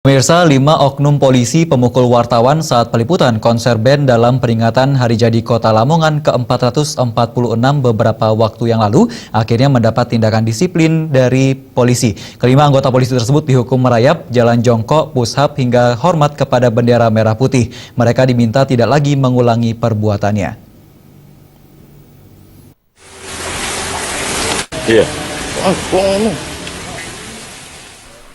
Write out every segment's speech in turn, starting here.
Pemirsa, 5 oknum polisi pemukul wartawan saat peliputan konser band dalam peringatan Hari Jadi Kota Lamongan ke-446 beberapa waktu yang lalu akhirnya mendapat tindakan disiplin dari polisi. Kelima anggota polisi tersebut dihukum merayap, jalan jongkok, push-up hingga hormat kepada bendera merah putih. Mereka diminta tidak lagi mengulangi perbuatannya. Iya.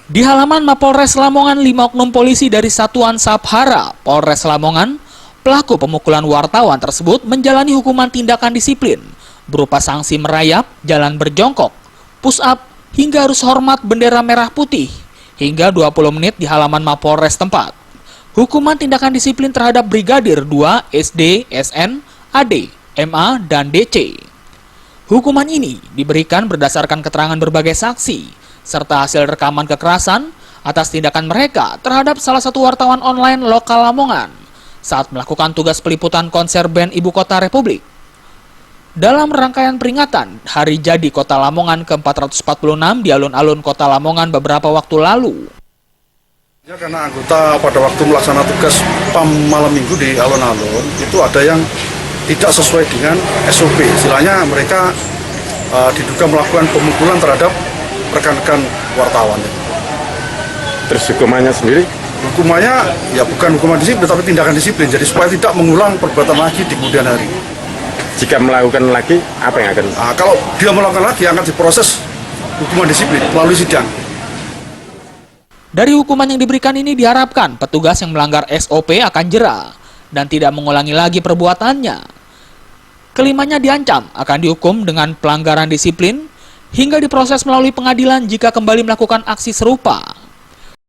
Di halaman Mapolres Lamongan, 5 oknum polisi dari Satuan Sabhara Polres Lamongan, pelaku pemukulan wartawan tersebut menjalani hukuman tindakan disiplin berupa sanksi merayap, jalan berjongkok, push up, hingga harus hormat bendera merah putih hingga 20 menit di halaman Mapolres tempat. Hukuman tindakan disiplin terhadap Brigadir 2 SD, SN, AD, MA, dan DC. Hukuman ini diberikan berdasarkan keterangan berbagai saksi serta hasil rekaman kekerasan atas tindakan mereka terhadap salah satu wartawan online lokal Lamongan saat melakukan tugas peliputan konser band Ibu Kota Republik. Dalam rangkaian peringatan Hari Jadi Kota Lamongan ke-446 di alun-alun Kota Lamongan beberapa waktu lalu. Ya, karena anggota pada waktu melaksanakan tugas PAM malam minggu di alun-alun itu ada yang tidak sesuai dengan SOP. Istilahnya mereka diduga melakukan pemukulan terhadap rekan-rekan wartawan. Terus hukumannya sendiri? Hukumannya ya bukan hukuman disiplin, tapi tindakan disiplin. Jadi supaya tidak mengulang perbuatan lagi di kemudian hari. Jika melakukan lagi, apa yang akan? Kalau dia melakukan lagi akan diproses hukuman disiplin melalui sidang. Dari hukuman yang diberikan ini diharapkan petugas yang melanggar SOP akan jera dan tidak mengulangi lagi perbuatannya. Kelimanya diancam akan dihukum dengan pelanggaran disiplin hingga diproses melalui pengadilan jika kembali melakukan aksi serupa.